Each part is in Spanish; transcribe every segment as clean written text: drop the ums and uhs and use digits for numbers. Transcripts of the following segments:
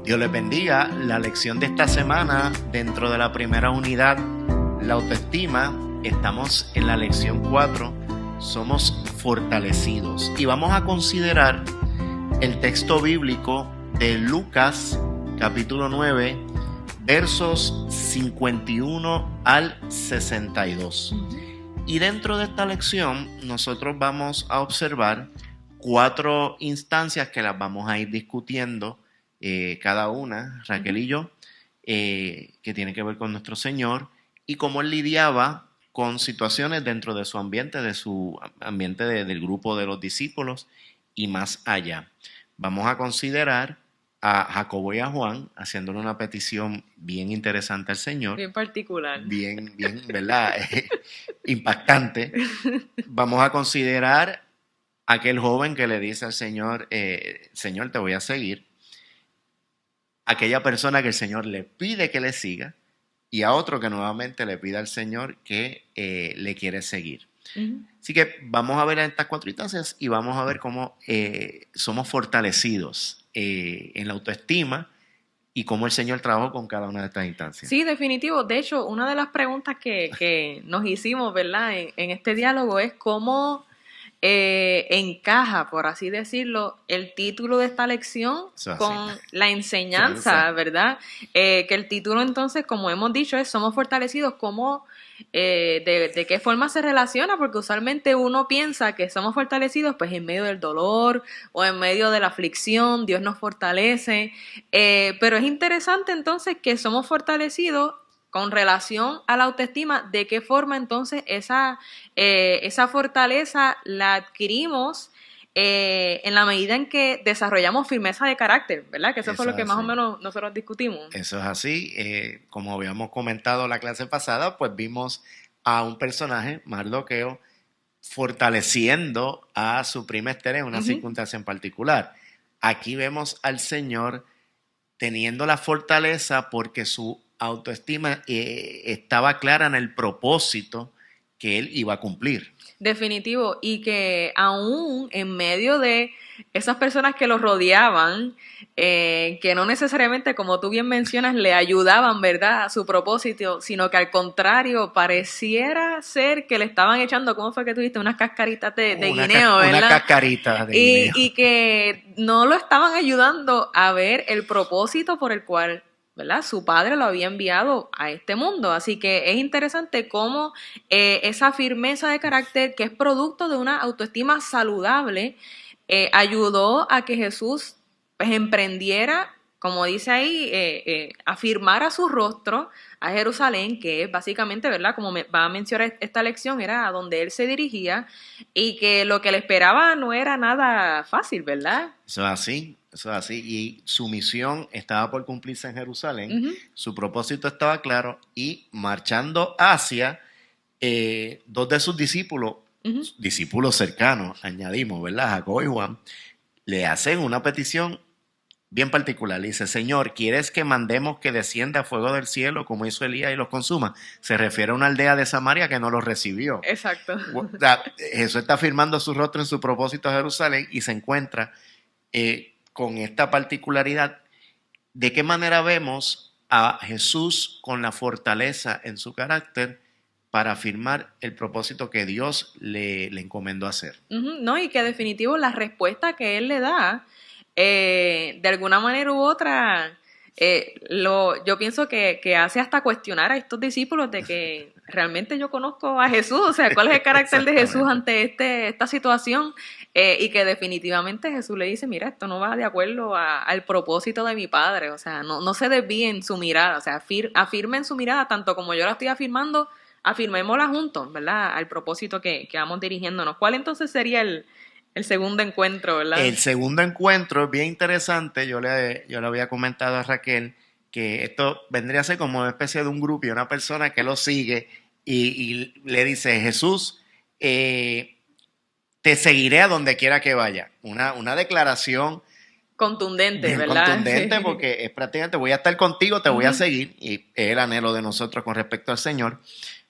Dios les bendiga. La lección de esta semana, dentro de la primera unidad, la autoestima, estamos en la lección 4, somos fortalecidos. Y vamos a considerar el texto bíblico de Lucas, capítulo 9, versos 51 al 62. Y dentro de esta lección, nosotros vamos a observar 4 instancias que las vamos a ir discutiendo cada una, Raquel y yo, que tienen que ver con nuestro Señor y cómo Él lidiaba con situaciones dentro de su ambiente, del grupo de los discípulos y más allá. Vamos a considerar a Jacobo y a Juan haciéndole una petición bien interesante al Señor. Bien particular. Bien, ¿verdad? Impactante. Vamos a considerar a aquel joven que le dice al Señor, Señor, te voy a seguir. Aquella persona que el Señor le pide que le siga y a otro que nuevamente le pide al Señor que le quiere seguir. Uh-huh. Así que vamos a ver estas 4 instancias y vamos a ver cómo somos fortalecidos en la autoestima y cómo el Señor trabajó con cada una de estas instancias. Sí, definitivo. De hecho, una de las preguntas que nos hicimos, ¿verdad?, en este diálogo es cómo encaja, por así decirlo, el título de esta lección con la enseñanza, ¿verdad? Que el título entonces, como hemos dicho, es Somos fortalecidos. ¿Cómo, de qué forma se relaciona? Porque usualmente uno piensa que somos fortalecidos pues en medio del dolor o en medio de la aflicción, Dios nos fortalece, pero es interesante entonces que somos fortalecidos con relación a la autoestima. ¿De qué forma entonces esa fortaleza la adquirimos en la medida en que desarrollamos firmeza de carácter, ¿verdad? Que eso fue lo que más o menos nosotros discutimos. Eso es así. Como habíamos comentado la clase pasada, pues vimos a un personaje, Mardoqueo, fortaleciendo a su prima Esther en una circunstancia en particular. Aquí vemos al Señor teniendo la fortaleza porque su autoestima estaba clara en el propósito que él iba a cumplir. Definitivo, y que aún en medio de esas personas que lo rodeaban, que no necesariamente, como tú bien mencionas, le ayudaban, ¿verdad?, a su propósito, sino que al contrario, pareciera ser que le estaban echando, ¿cómo fue que tú dijiste? Unas cascaritas de guineo, ¿verdad? Una cascarita de guineo. Y que no lo estaban ayudando a ver el propósito por el cual, ¿verdad?, su padre lo había enviado a este mundo. Así que es interesante cómo esa firmeza de carácter, que es producto de una autoestima saludable, ayudó a que Jesús pues emprendiera, como dice ahí, afirmara su rostro a Jerusalén, que es básicamente, ¿verdad?, como va a mencionar esta lección, era a donde él se dirigía, y que lo que le esperaba no era nada fácil, ¿verdad? Eso es así. Y su misión estaba por cumplirse en Jerusalén, su propósito estaba claro, y marchando hacia 2 de sus discípulos, discípulos cercanos, añadimos, ¿verdad?, Jacobo y Juan, le hacen una petición bien particular. Le dice, Señor, ¿quieres que mandemos que descienda fuego del cielo como hizo Elías y los consuma? Se refiere a una aldea de Samaria que no los recibió. Exacto. Jesús está firmando su rostro en su propósito a Jerusalén y se encuentra con esta particularidad. ¿De qué manera vemos a Jesús con la fortaleza en su carácter para afirmar el propósito que Dios le encomendó hacer? No, y que definitivo la respuesta que Él le da, de alguna manera u otra, yo pienso que hace hasta cuestionar a estos discípulos de que realmente yo conozco a Jesús, o sea, cuál es el carácter de Jesús ante esta situación, y que definitivamente Jesús le dice, mira, esto no va de acuerdo al propósito de mi Padre, o sea, no se desvíen su mirada, o sea, afirmen su mirada tanto como yo la estoy afirmar, afirmémosla juntos, ¿verdad?, al propósito que vamos dirigiéndonos. ¿Cuál entonces sería el segundo encuentro, verdad? El segundo encuentro es bien interesante. Yo le había comentado a Raquel que esto vendría a ser como una especie de un grupo y una persona que lo sigue y le dice, Jesús, te seguiré a donde quiera que vaya. Una declaración contundente, ¿verdad? Contundente, porque es prácticamente voy a estar contigo, te voy a seguir, y es el anhelo de nosotros con respecto al Señor.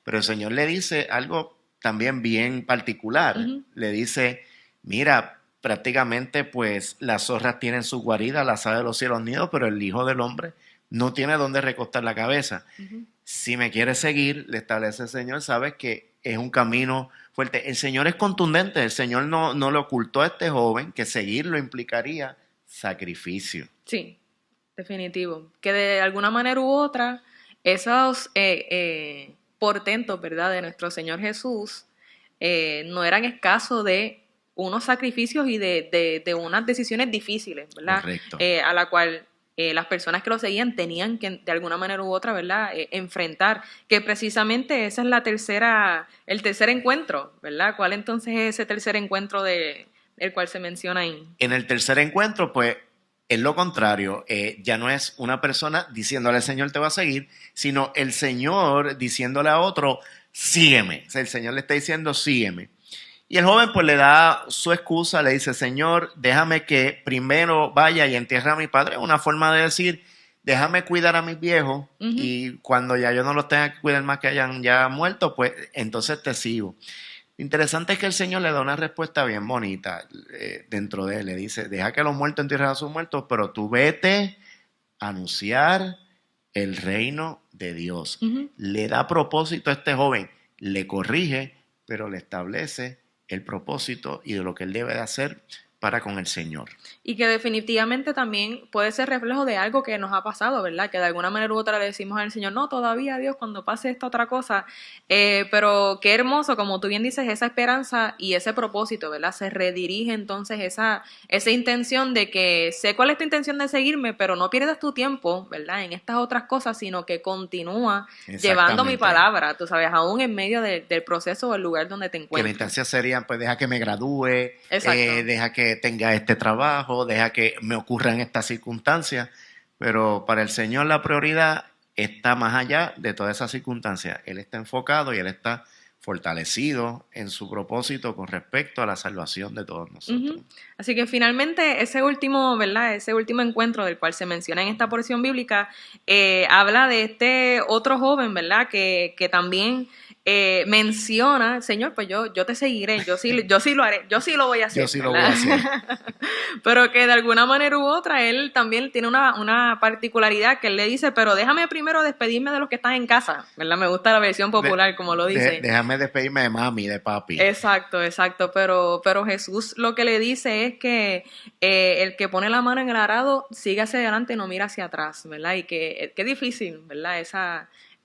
Pero el Señor le dice algo también bien particular. Le dice, mira, prácticamente pues las zorras tienen su guarida, las aves de los cielos nidos, pero el Hijo del Hombre no tiene dónde recostar la cabeza. Uh-huh. Si me quieres seguir, le establece el Señor, sabes que es un camino fuerte. El Señor es contundente, el Señor no le ocultó a este joven que seguirlo implicaría sacrificio. Sí, definitivo. Que de alguna manera u otra, esos portentos, ¿verdad?, de nuestro Señor Jesús no eran escasos de unos sacrificios y de unas decisiones difíciles, ¿verdad? Correcto. A la cual las personas que lo seguían tenían que de alguna manera u otra, ¿verdad?, enfrentar, que precisamente esa es el tercer encuentro, ¿verdad? ¿Cuál entonces es ese tercer encuentro del cual se menciona ahí? En el tercer encuentro, pues, es lo contrario, ya no es una persona diciéndole al Señor te va a seguir, sino el Señor diciéndole a otro, sígueme. O sea, el Señor le está diciendo, sígueme. Y el joven pues le da su excusa, le dice, Señor, déjame que primero vaya y entierre a mi padre. Una forma de decir, déjame cuidar a mis viejos, uh-huh, y cuando ya yo no los tenga que cuidar más que hayan ya muerto, pues entonces te sigo. Interesante es que el Señor le da una respuesta bien bonita dentro de él. Le dice, deja que los muertos entierren a sus muertos, pero tú vete a anunciar el reino de Dios. Uh-huh. Le da propósito a este joven, le corrige, pero le establece el propósito y de lo que él debe de hacer para con el Señor. Y que definitivamente también puede ser reflejo de algo que nos ha pasado, ¿verdad? Que de alguna manera u otra le decimos al Señor, no, todavía Dios, cuando pase esta otra cosa. Pero qué hermoso, como tú bien dices, esa esperanza y ese propósito, ¿verdad? Se redirige entonces esa intención de que sé cuál es tu intención de seguirme, pero no pierdas tu tiempo, ¿verdad?, en estas otras cosas, sino que continúa llevando mi palabra, tú sabes, aún en medio del proceso o el lugar donde te encuentres. Que la instancia sería, pues deja que me gradúe, deja que tenga este trabajo, deja que me ocurran estas circunstancias, pero para el Señor la prioridad está más allá de todas esas circunstancias. Él está enfocado y Él está fortalecido en su propósito con respecto a la salvación de todos nosotros. Uh-huh. Así que finalmente ese último, ¿verdad?, ese último encuentro del cual se menciona en esta porción bíblica habla de este otro joven, ¿verdad?, que también menciona, Señor, pues yo te seguiré, yo sí lo haré, yo sí lo voy a hacer. Yo sí lo voy a hacer. Pero que de alguna manera u otra, él también tiene una particularidad que él le dice, pero déjame primero despedirme de los que están en casa, ¿verdad? Me gusta la versión popular, como lo dice. Déjame despedirme de mami, de papi. Exacto, pero Jesús lo que le dice es que el que pone la mano en el arado sigue hacia adelante y no mira hacia atrás, ¿verdad? Y que difícil, ¿verdad?,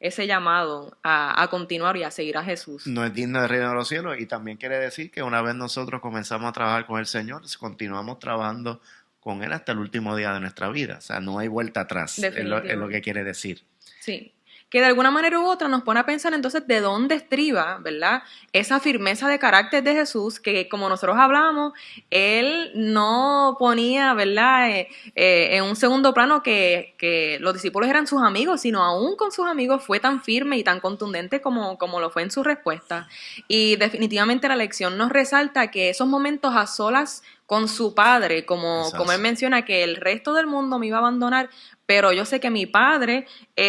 ese llamado a continuar y a seguir a Jesús. No es digno del reino de los cielos, y también quiere decir que una vez nosotros comenzamos a trabajar con el Señor, continuamos trabajando con Él hasta el último día de nuestra vida. O sea, no hay vuelta atrás, es lo que quiere decir. Sí. Que de alguna manera u otra nos pone a pensar entonces de dónde estriba, ¿verdad?, esa firmeza de carácter de Jesús, que como nosotros hablamos, Él no ponía, ¿verdad?, en un segundo plano que los discípulos eran sus amigos, sino aún con sus amigos fue tan firme y tan contundente como lo fue en su respuesta. Y definitivamente la lección nos resalta que esos momentos a solas con su Padre, como Él menciona que el resto del mundo me iba a abandonar, pero yo sé que mi Padre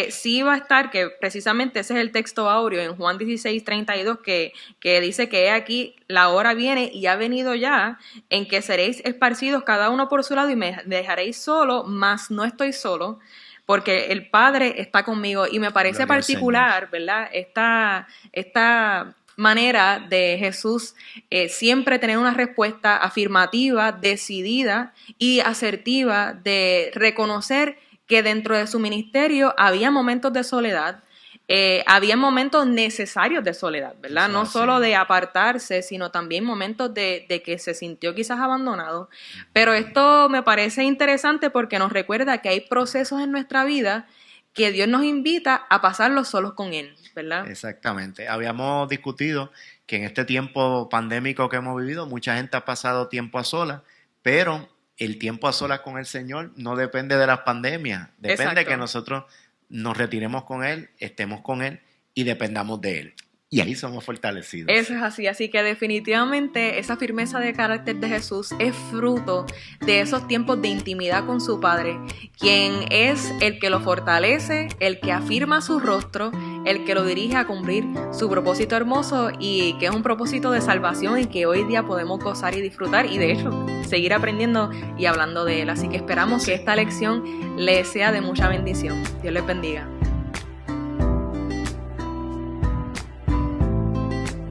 sí va a estar, que precisamente ese es el texto áureo en Juan 16:32, que dice que aquí la hora viene y ha venido ya, en que seréis esparcidos cada uno por su lado y me dejaréis solo, mas no estoy solo, porque el Padre está conmigo. Y me parece particular, ¿verdad?, esta manera de Jesús siempre tener una respuesta afirmativa, decidida y asertiva, de reconocer que dentro de su ministerio había momentos de soledad, había momentos necesarios de soledad, ¿verdad? No solo de apartarse, sino también momentos de que se sintió quizás abandonado. Pero esto me parece interesante porque nos recuerda que hay procesos en nuestra vida que Dios nos invita a pasarlos solos con Él, ¿verdad? Exactamente. Habíamos discutido que en este tiempo pandémico que hemos vivido, mucha gente ha pasado tiempo a solas, pero el tiempo a solas con el Señor no depende de las pandemias, depende de que nosotros nos retiremos con Él, estemos con Él y dependamos de Él. Y ahí somos fortalecidos. Eso es así que definitivamente esa firmeza de carácter de Jesús es fruto de esos tiempos de intimidad con su Padre, quien es el que lo fortalece, el que afirma su rostro, el que lo dirige a cumplir su propósito hermoso y que es un propósito de salvación y que hoy día podemos gozar y disfrutar y de hecho seguir aprendiendo y hablando de él. Así que esperamos que esta lección les sea de mucha bendición. Dios les bendiga.